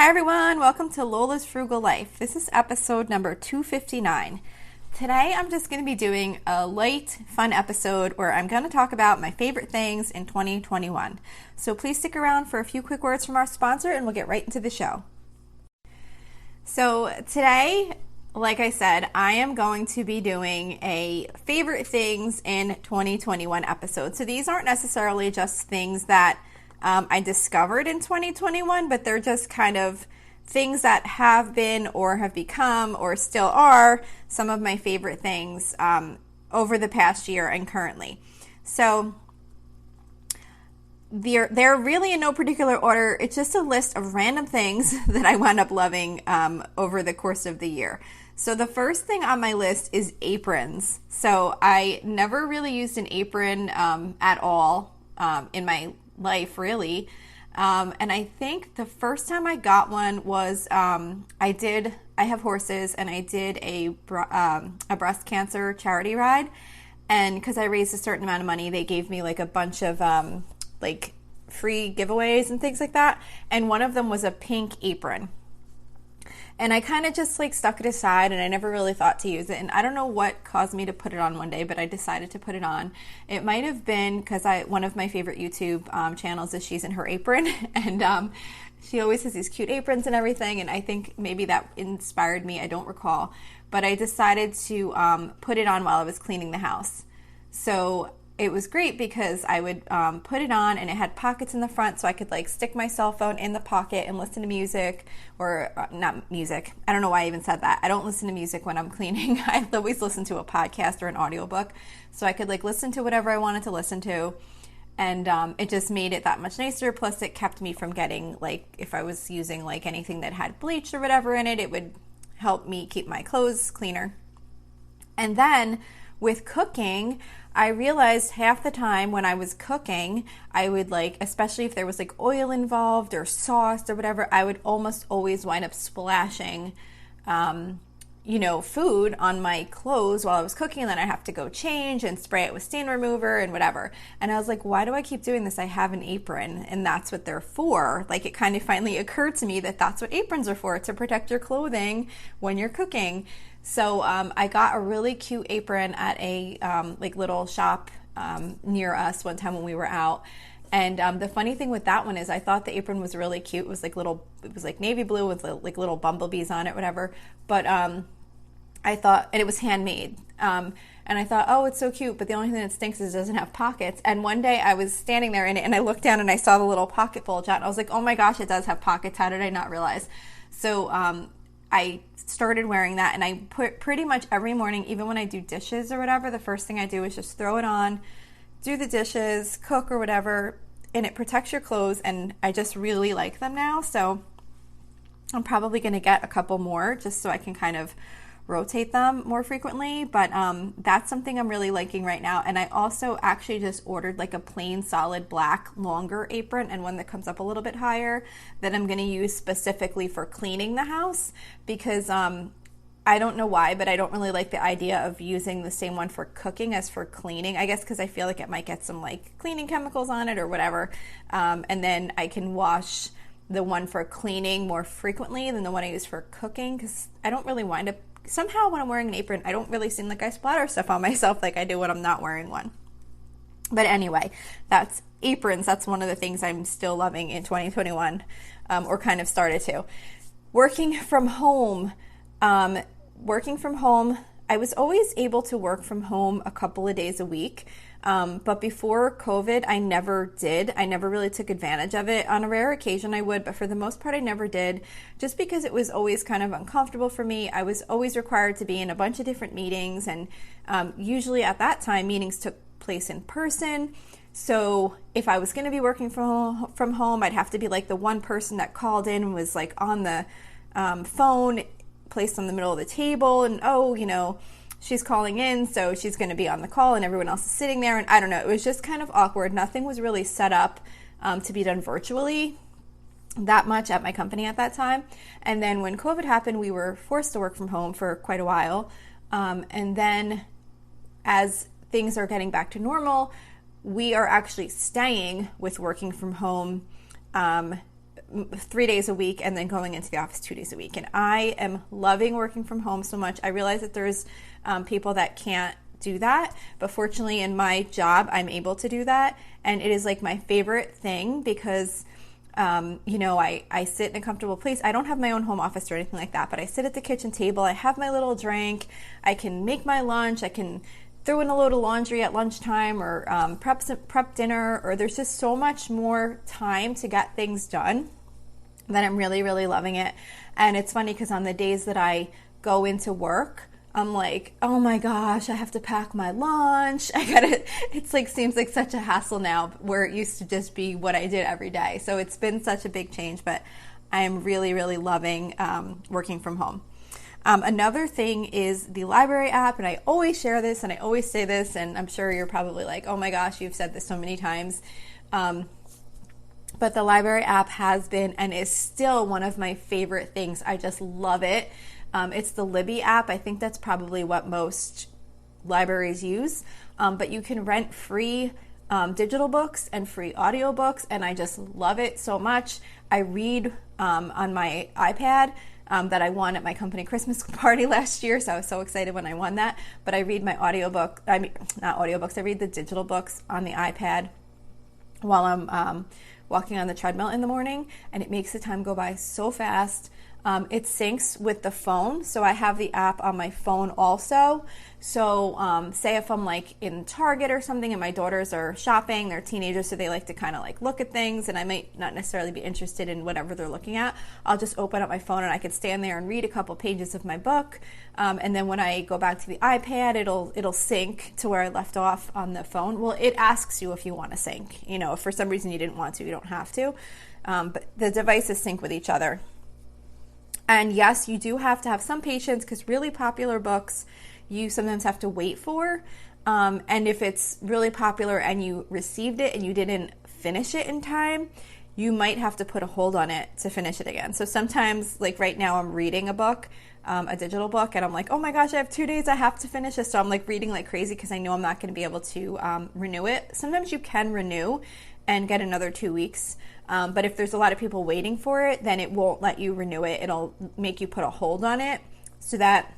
Hi everyone, welcome to Lola's Frugal Life. This is episode number 259. Today I'm just going to be doing a light, fun episode where I'm going to talk about my favorite things in 2021. So please stick around for a few quick words from our sponsor and we'll get right into the show. So today, like I said, I am going to be doing a favorite things in 2021 episode. So these aren't necessarily just things that I discovered in 2021, but they're just kind of things that have been or have become or still are some of my favorite things over the past year and currently. So they're really in no particular order. It's just a list of random things that I wound up loving over the course of the year. So the first thing on my list is aprons. So I never really used an apron at all in my life, really. And I think the first time I got one was I have horses, and I did a breast cancer charity ride. And because I raised a certain amount of money, they gave me like a bunch of like free giveaways and things like that. And one of them was a pink apron. And I kind of just like stuck it aside, and I never really thought to use it. And I don't know what caused me to put it on one day, but I decided to put it on. It might have been because one of my favorite YouTube channels is She's in Her Apron. And she always has these cute aprons and everything. And I think maybe that inspired me. I don't recall. But I decided to put it on while I was cleaning the house. So it was great because I would put it on, and it had pockets in the front, so I could like stick my cell phone in the pocket and listen to music, or not music. I don't know why I even said that. I don't listen to music when I'm cleaning. I always listen to a podcast or an audiobook, so I could like listen to whatever I wanted to listen to, and it just made it that much nicer. Plus, it kept me from getting like, if I was using like anything that had bleach or whatever in it, it would help me keep my clothes cleaner. And then with cooking, I realized half the time when I was cooking, I would like, especially if there was like oil involved or sauce or whatever, I would almost always wind up splashing, food on my clothes while I was cooking, and then I have to go change and spray it with stain remover and whatever. And I was like, why do I keep doing this? I have an apron, and that's what they're for. Like, it kind of finally occurred to me that that's what aprons are for, to protect your clothing when you're cooking. So I got a really cute apron at a little shop near us one time when we were out. And the funny thing with that one is I thought the apron was really cute. It was like navy blue with like little bumblebees on it, whatever. But I thought, and it was handmade. And I thought, oh, it's so cute. But the only thing that stinks is it doesn't have pockets. And one day I was standing there in it, and I looked down and I saw the little pocket bulge out. And I was like, oh my gosh, it does have pockets. How did I not realize? So I started wearing that, and I put pretty much every morning, even when I do dishes or whatever, the first thing I do is just throw it on, do the dishes, cook or whatever, and it protects your clothes, and I just really like them now. So I'm probably going to get a couple more just so I can kind of rotate them more frequently, but that's something I'm really liking right now. And I also actually just ordered like a plain solid black longer apron, and one that comes up a little bit higher, that I'm going to use specifically for cleaning the house, because I don't know why, but I don't really like the idea of using the same one for cooking as for cleaning. I guess because I feel like it might get some like cleaning chemicals on it or whatever, and then I can wash the one for cleaning more frequently than the one I use for cooking, because I don't really wind up, somehow when I'm wearing an apron, I don't really seem like I splatter stuff on myself like I do when I'm not wearing one. But anyway, that's aprons. That's one of the things I'm still loving in 2021, or kind of started to. Working from home. I was always able to work from home a couple of days a week. But before COVID, I never did. I never really took advantage of it. On a rare occasion I would, but for the most part I never did, just because it was always kind of uncomfortable for me. I was always required to be in a bunch of different meetings, and usually at that time meetings took place in person. So if I was going to be working from home, I'd have to be like the one person that called in and was like on the phone, placed on the middle of the table, and she's calling in, so she's going to be on the call, and everyone else is sitting there, and I don't know, it was just kind of awkward. Nothing was really set up to be done virtually that much at my company at that time. And then when COVID happened, we were forced to work from home for quite a while. And then as things are getting back to normal, we are actually staying with working from home 3 days a week and then going into the office 2 days a week. And I am loving working from home so much. I realize that there's people that can't do that, but fortunately in my job, I'm able to do that. And it is like my favorite thing because I sit in a comfortable place. I don't have my own home office or anything like that, but I sit at the kitchen table. I have my little drink. I can make my lunch. I can throw in a load of laundry at lunchtime or prep dinner, or there's just so much more time to get things done that I'm really, really loving it. And it's funny because on the days that I go into work, I'm like, oh my gosh, I have to pack my lunch. It's like, seems like such a hassle now where it used to just be what I did every day. So it's been such a big change, but I am really, really loving working from home. Another thing is the library app, and I always share this and I always say this, and I'm sure you're probably like, oh my gosh, you've said this so many times. But the library app has been and is still one of my favorite things. I just love it. It's the Libby app. I think that's probably what most libraries use. But you can rent free digital books and free audiobooks, and I just love it so much. I read on my iPad that I won at my company Christmas party last year, so I was so excited when I won that. But I read my not audiobooks, I read the digital books on the iPad while I'm walking on the treadmill in the morning, and it makes the time go by so fast. It syncs with the phone, so I have the app on my phone also. So say if I'm like in Target or something and my daughters are shopping, they're teenagers, so they like to kind of like look at things, and I might not necessarily be interested in whatever they're looking at. I'll just open up my phone and I can stand there and read a couple pages of my book, and then when I go back to the iPad, it'll sync to where I left off on the phone. Well, it asks you if you want to sync. If for some reason you didn't want to, you don't have to, but the devices sync with each other. And yes, you do have to have some patience because really popular books you sometimes have to wait for. And if it's really popular and you received it and you didn't finish it in time, you might have to put a hold on it to finish it again. So sometimes, like right now, I'm reading a book, a digital book, and I'm like, oh my gosh, I have 2 days, I have to finish this. So I'm like reading like crazy because I know I'm not going to be able to renew it. Sometimes you can renew and get another 2 weeks. But if there's a lot of people waiting for it, then it won't let you renew it. It'll make you put a hold on it so that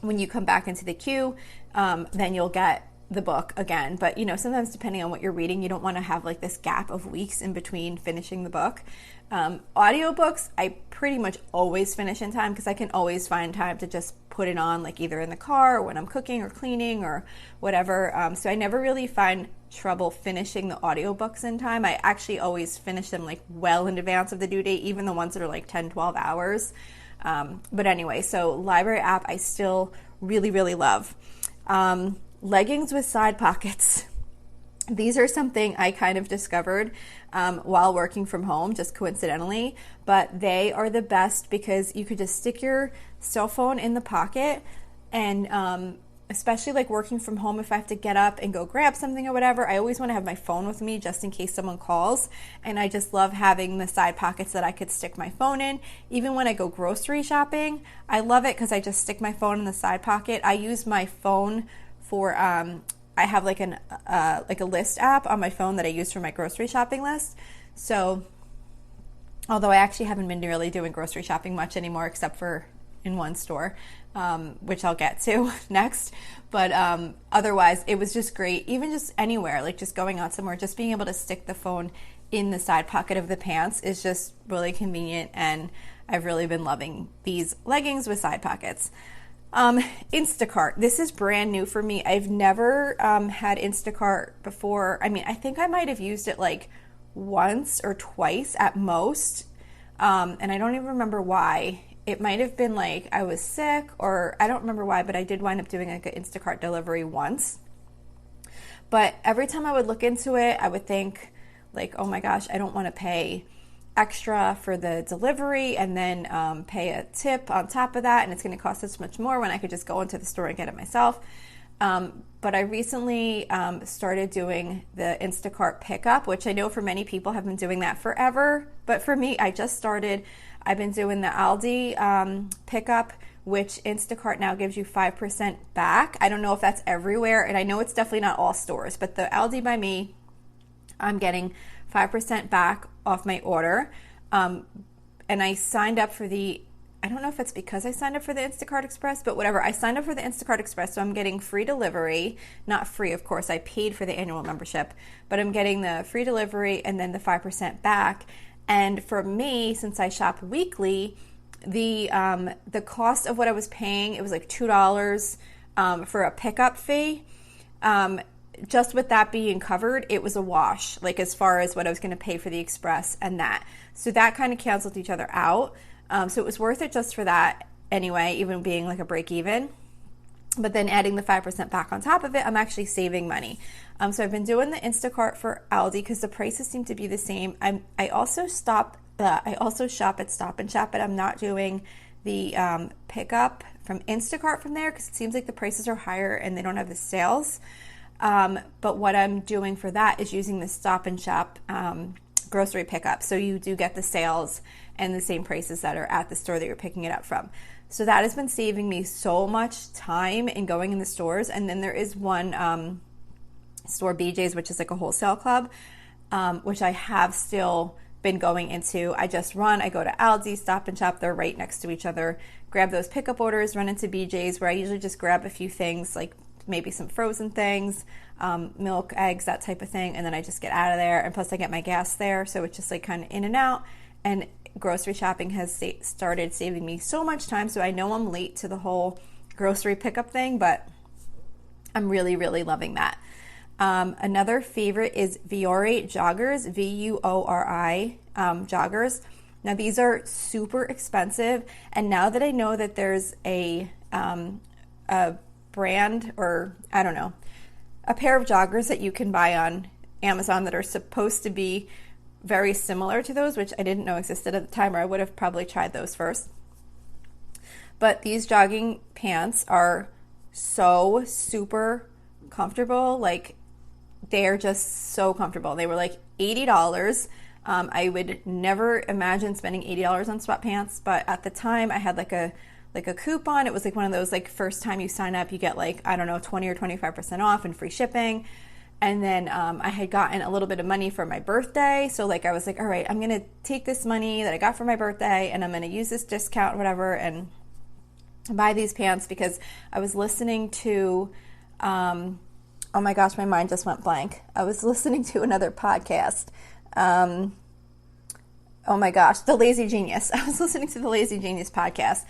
when you come back into the queue, then you'll get the book again. But, sometimes depending on what you're reading, you don't want to have like this gap of weeks in between finishing the book. Audiobooks, I pretty much always finish in time because I can always find time to just put it on, like either in the car or when I'm cooking or cleaning or whatever. So I never really find trouble finishing the audiobooks in time. I actually always finish them like well in advance of the due date, even the ones that are like 10, 12 hours. But anyway, so library app I still really, really love. Leggings with side pockets. These are something I kind of discovered while working from home, just coincidentally, but they are the best because you could just stick your cell phone in the pocket, and especially like working from home, if I have to get up and go grab something or whatever, I always want to have my phone with me just in case someone calls, and I just love having the side pockets that I could stick my phone in. Even when I go grocery shopping, I love it because I just stick my phone in the side pocket. I use my phone for I have like a list app on my phone that I use for my grocery shopping list. So although I actually haven't been really doing grocery shopping much anymore except for in one store, which I'll get to next. But otherwise, it was just great. Even just anywhere, like just going out somewhere, just being able to stick the phone in the side pocket of the pants is just really convenient. And I've really been loving these leggings with side pockets. Instacart. This is brand new for me. I've never had Instacart before. I mean, I think I might have used it like once or twice at most. And I don't even remember why. It might have been like I was sick, or I don't remember why, but I did wind up doing like an Instacart delivery once. But every time I would look into it, I would think like, oh my gosh, I don't want to pay extra for the delivery and then pay a tip on top of that, and it's going to cost this much more when I could just go into the store and get it myself. But I recently started doing the Instacart pickup, which I know for many people have been doing that forever, but for me, I just started. I've been doing the Aldi pickup, which Instacart now gives you 5% back. I don't know if that's everywhere, and I know it's definitely not all stores, but the Aldi by me, I'm getting 5% back off my order. And I signed up for I don't know if it's because I signed up for the Instacart Express, but whatever. I signed up for the Instacart Express, so I'm getting free delivery. Not free, of course. I paid for the annual membership, but I'm getting the free delivery and then the 5% back. And for me, since I shop weekly, the cost of what I was paying, it was like $2 for a pickup fee. Just with that being covered, it was a wash, like as far as what I was going to pay for the Express and that. So that kind of canceled each other out. So it was worth it just for that anyway, even being like a break even. But then adding the 5% back on top of it, I'm actually saving money. So I've been doing the Instacart for Aldi because the prices seem to be the same. I also shop at Stop and Shop, but I'm not doing the pickup from Instacart from there because it seems like the prices are higher and they don't have the sales. But what I'm doing for that is using the Stop and Shop grocery pickup. So you do get the sales and the same prices that are at the store that you're picking it up from. So that has been saving me so much time in going in the stores. And then there is one store, BJ's, which is like a wholesale club, which I have still been going into. I go to Aldi, Stop and Shop, they're right next to each other, grab those pickup orders, run into BJ's where I usually just grab a few things like maybe some frozen things, milk, eggs, that type of thing, and then I just get out of there. And plus I get my gas there, so it's just like kind of in and out. And grocery shopping has started saving me so much time, so I know I'm late to the whole grocery pickup thing, but I'm really, really loving that. Another favorite is Vuori joggers, Vuori joggers. Now these are super expensive, and now that I know that there's a brand, or I don't know, a pair of joggers that you can buy on Amazon that are supposed to be very similar to those, which I didn't know existed at the time, or I would have probably tried those first. But these jogging pants are so super comfortable. Like, they're just so comfortable. They were like $80. I would never imagine spending $80 on sweatpants, but at the time I had like a coupon. It was like one of those, like, first time you sign up, you get like, I don't know, 20 or 25% off and free shipping. And then I had gotten a little bit of money for my birthday. So like I was like, all right, I'm going to take this money that I got for my birthday and I'm going to use this discount or whatever and buy these pants, because I was listening to, oh my gosh, my mind just went blank. I was listening to another podcast. Oh my gosh, The Lazy Genius. I was listening to The Lazy Genius podcast,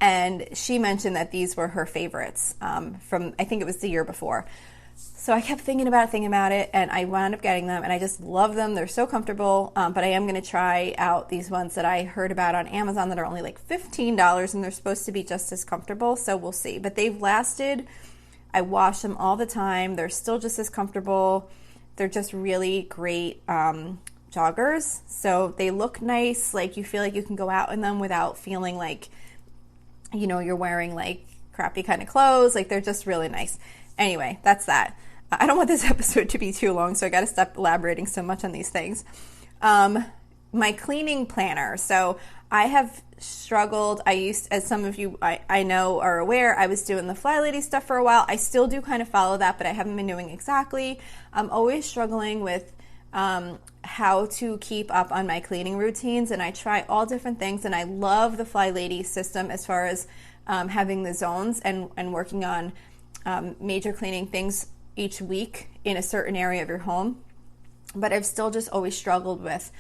and she mentioned that these were her favorites from, I think it was the year before. So I kept thinking about it, and I wound up getting them, and I just love them. They're so comfortable, but I am going to try out these ones that I heard about on Amazon that are only like $15, and they're supposed to be just as comfortable, so we'll see. But they've lasted. I wash them all the time. They're still just as comfortable. They're just really great joggers. So they look nice. Like, you feel like you can go out in them without feeling like, you know, you're wearing like crappy kind of clothes. Like, they're just really nice. Anyway, that's that. I don't want this episode to be too long, so I got to stop elaborating so much on these things. My cleaning planner. So I have struggled. As some of you I know are aware, I was doing the Fly Lady stuff for a while. I still do kind of follow that, but I haven't been doing exactly. I'm always struggling with how to keep up on my cleaning routines, and I try all different things, and I love the Fly Lady system as far as having the zones and working on major cleaning things each week in a certain area of your home. But I've still just always struggled with,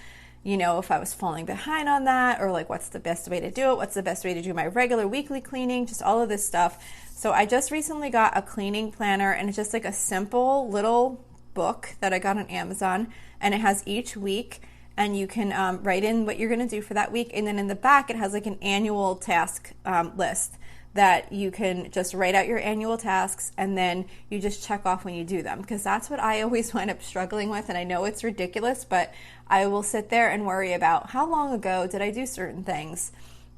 you know, if I was falling behind on that, or like, what's the best way to do it? What's the best way to do my regular weekly cleaning? Just all of this stuff. So I just recently got a cleaning planner, and it's just like a simple little book that I got on Amazon, and it has each week, and you can write in what you're going to do for that week. And then in the back, it has like an annual task list that you can just write out your annual tasks, and then you just check off when you do them, because that's what I always wind up struggling with. And I know it's ridiculous, but I will sit there and worry about how long ago did I do certain things.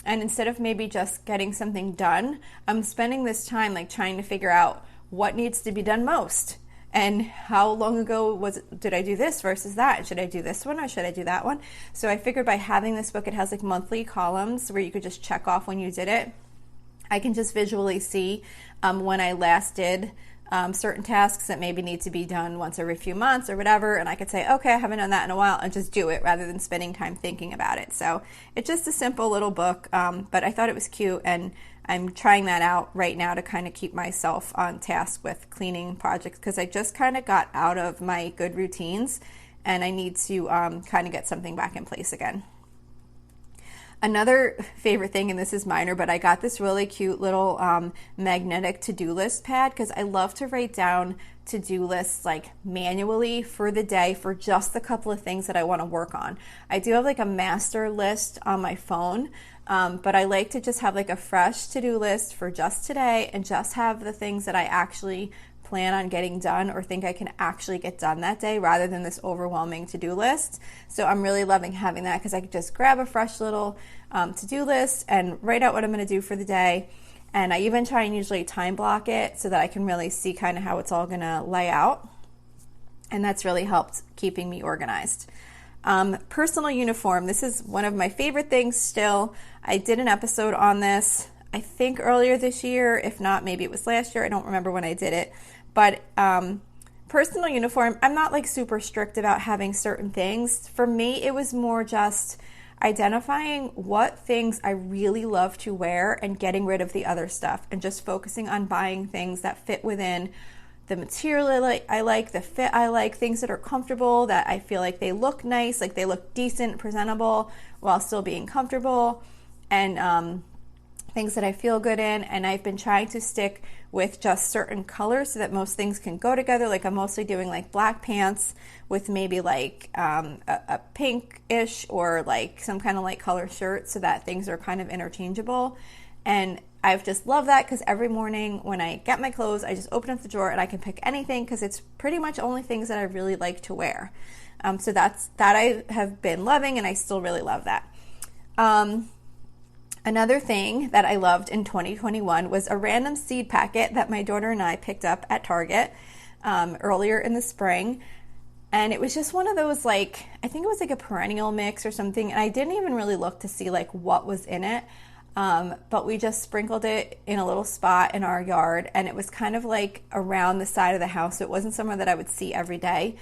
And instead of maybe just getting something done, I'm spending this time like trying to figure out what needs to be done most, and how long ago did I do this versus that? Should I do this one or should I do that one? So I figured by having this book, it has like monthly columns where you could just check off when you did it. I can just visually see when I last did certain tasks that maybe need to be done once every few months or whatever, and I could say, okay, I haven't done that in a while, and just do it rather than spending time thinking about it. So it's just a simple little book, but I thought it was cute, and I'm trying that out right now to kind of keep myself on task with cleaning projects, because I just kind of got out of my good routines, and I need to kind of get something back in place again. Another favorite thing, and this is minor, but I got this really cute little magnetic to-do list pad, because I love to write down to-do lists like manually for the day for just the couple of things that I want to work on. I do have like a master list on my phone, but I like to just have like a fresh to-do list for just today and just have the things that I actually plan on getting done or think I can actually get done that day, rather than this overwhelming to-do list. So I'm really loving having that, because I could just grab a fresh little to-do list and write out what I'm going to do for the day. And I even try and usually time block it so that I can really see kind of how it's all going to lay out. And that's really helped keeping me organized. Personal uniform. This is one of my favorite things still. I did an episode on this, I think earlier this year. If not, maybe it was last year. I don't remember when I did it. But personal uniform, I'm not like super strict about having certain things. For me, it was more just identifying what things I really love to wear and getting rid of the other stuff, and just focusing on buying things that fit within the material I like, the fit I like, things that are comfortable, that I feel like they look nice, like they look decent, presentable, while still being comfortable, and things that I feel good in. And I've been trying to stick with just certain colors so that most things can go together. Like I'm mostly doing like black pants with maybe like a pink-ish or like some kind of light color shirt, so that things are kind of interchangeable. And I've just loved that, because every morning when I get my clothes, I just open up the drawer and I can pick anything, because it's pretty much only things that I really like to wear. So that I have been loving, and I still really love that. Another thing that I loved in 2021 was a random seed packet that my daughter and I picked up at Target earlier in the spring. And it was just one of those, like, I think it was like a perennial mix or something. And I didn't even really look to see like what was in it. But we just sprinkled it in a little spot in our yard, and it was kind of like around the side of the house. So it wasn't somewhere that I would see every day.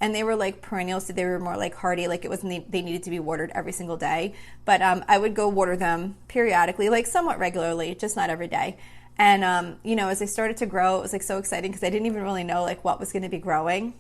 And they were like perennials, so they were more like hardy. Like it wasn't, they needed to be watered every single day. But I would go water them periodically, like somewhat regularly, just not every day. And as they started to grow, it was like so exciting, because I didn't even really know like what was going to be growing.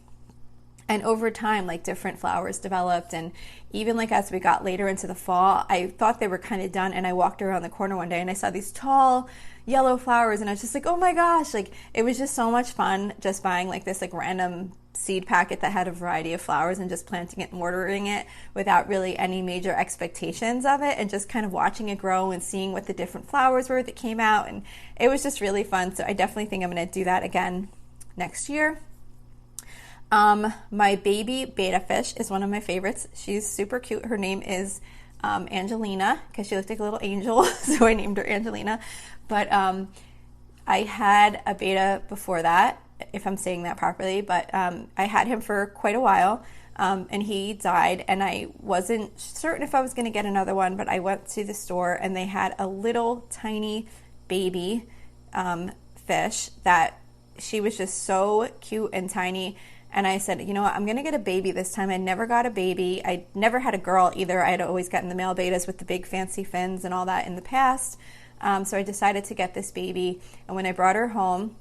And over time, like different flowers developed, and even like as we got later into the fall, I thought they were kind of done, and I walked around the corner one day and I saw these tall yellow flowers, and I was just like, oh my gosh, like it was just so much fun just buying like this like random seed packet that had a variety of flowers and just planting it and watering it without really any major expectations of it, and just kind of watching it grow and seeing what the different flowers were that came out. And it was just really fun. So I definitely think I'm going to do that again next year. My baby betta fish is one of my favorites. She's super cute. Her name is Angelina, because she looked like a little angel, so I named her Angelina. But I had a betta before that, if I'm saying that properly, but I had him for quite a while, and he died, and I wasn't certain if I was going to get another one, but I went to the store and they had a little tiny baby fish that she was just so cute and tiny. And I said, you know what, I'm going to get a baby this time. I never got a baby. I never had a girl either. I had always gotten the male bettas with the big fancy fins and all that in the past. So I decided to get this baby. And when I brought her home,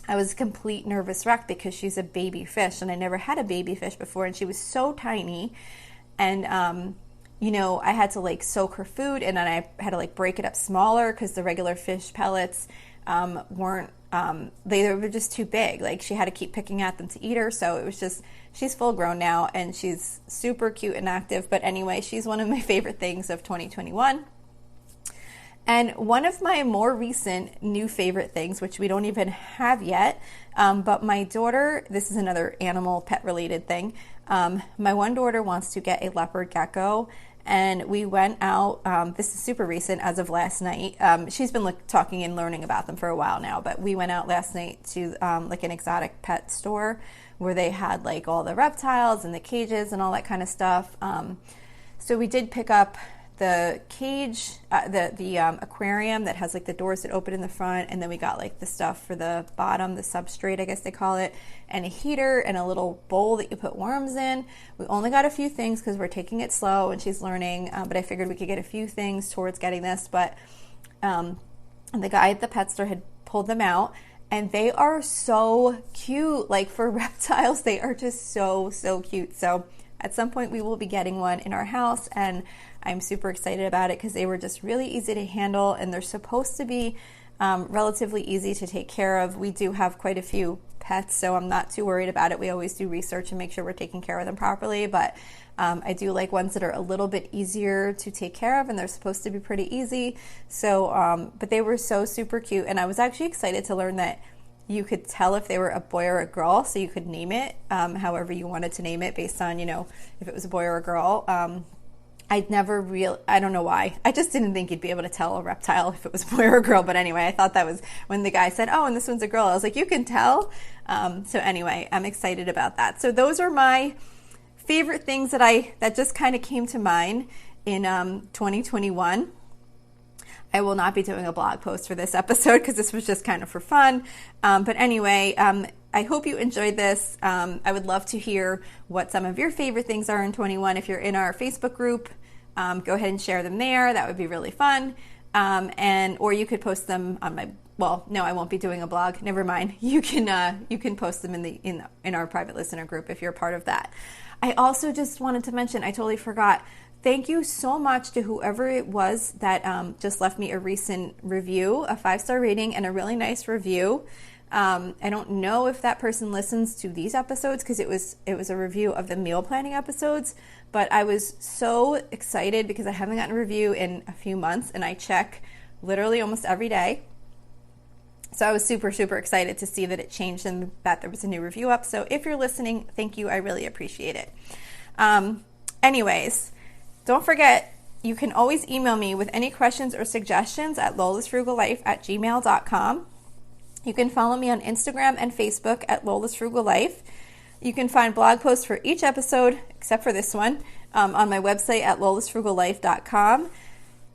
I was a complete nervous wreck, because she's a baby fish, and I never had a baby fish before, and she was so tiny. And, I had to like soak her food, and then I had to like break it up smaller, because the regular fish pellets weren't, they were just too big. Like she had to keep picking at them to eat her. So it was just, she's full grown now, and she's super cute and active. But anyway, she's one of my favorite things of 2021. And one of my more recent new favorite things, which we don't even have yet, but my daughter, this is another animal pet related thing. My one daughter wants to get a leopard gecko, and we went out, this is super recent as of last night. She's been talking and learning about them for a while now, but we went out last night to like an exotic pet store where they had like all the reptiles and the cages and all that kind of stuff. So we did pick up the cage, the aquarium that has like the doors that open in the front, and then we got like the stuff for the bottom, the substrate, I guess they call it, and a heater and a little bowl that you put worms in. We only got a few things because we're taking it slow and she's learning, but I figured we could get a few things towards getting this. But the guy at the pet store had pulled them out, and they are so cute. Like, for reptiles, they are just so cute. So at some point we will be getting one in our house, and I'm super excited about it because they were just really easy to handle, and they're supposed to be relatively easy to take care of. We do have quite a few pets, so I'm not too worried about it. We always do research and make sure we're taking care of them properly, but I do like ones that are a little bit easier to take care of, and they're supposed to be pretty easy. So, but they were so super cute, and I was actually excited to learn that you could tell if they were a boy or a girl, so you could name it however you wanted to name it based on, if it was a boy or a girl. I don't know why. I just didn't think you'd be able to tell a reptile if it was a boy or a girl. But anyway, I thought that was when the guy said, oh, and this one's a girl. I was like, you can tell. So anyway, I'm excited about that. So those are my favorite things that just kind of came to mind in 2021. I will not be doing a blog post for this episode because this was just kind of for fun. But anyway, I hope you enjoyed this. I would love to hear what some of your favorite things are in 21. If you're in our Facebook group, go ahead and share them there. That would be really fun. Or you could post them on my, well, no, I won't be doing a blog. Never mind. You can post them in our private listener group if you're a part of that. I also just wanted to mention, I totally forgot. Thank you so much to whoever it was that just left me a recent review, a 5-star rating, and a really nice review. I don't know if that person listens to these episodes because it was a review of the meal planning episodes, but I was so excited because I haven't gotten a review in a few months, and I check literally almost every day. So I was super excited to see that it changed and that there was a new review up. So if you're listening, thank you. I really appreciate it. Anyways, don't forget, you can always email me with any questions or suggestions at lolasfrugallife@gmail.com. You can follow me on Instagram and Facebook at lolasfrugallife. You can find blog posts for each episode, except for this one, on my website at lolasfrugallife.com.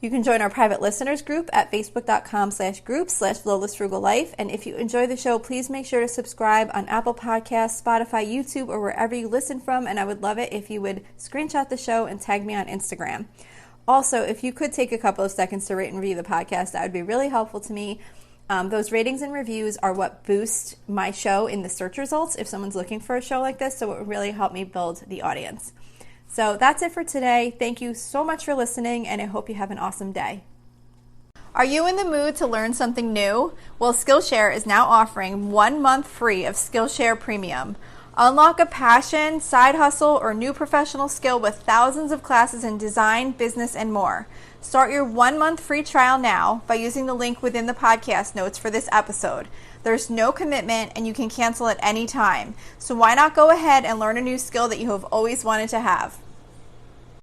You can join our private listeners group at facebook.com/group/lolasfrugallife. And if you enjoy the show, please make sure to subscribe on Apple Podcasts, Spotify, YouTube, or wherever you listen from. And I would love it if you would screenshot the show and tag me on Instagram. Also, if you could take a couple of seconds to rate and review the podcast, that would be really helpful to me. Those ratings and reviews are what boost my show in the search results if someone's looking for a show like this. So it would really help me build the audience. So that's it for today. Thank you so much for listening, and I hope you have an awesome day. Are you in the mood to learn something new? Well, Skillshare is now offering 1 month free of Skillshare Premium. Unlock a passion, side hustle, or new professional skill with thousands of classes in design, business, and more. Start your 1 month free trial now by using the link within the podcast notes for this episode. There's no commitment, and you can cancel at any time. So why not go ahead and learn a new skill that you have always wanted to have?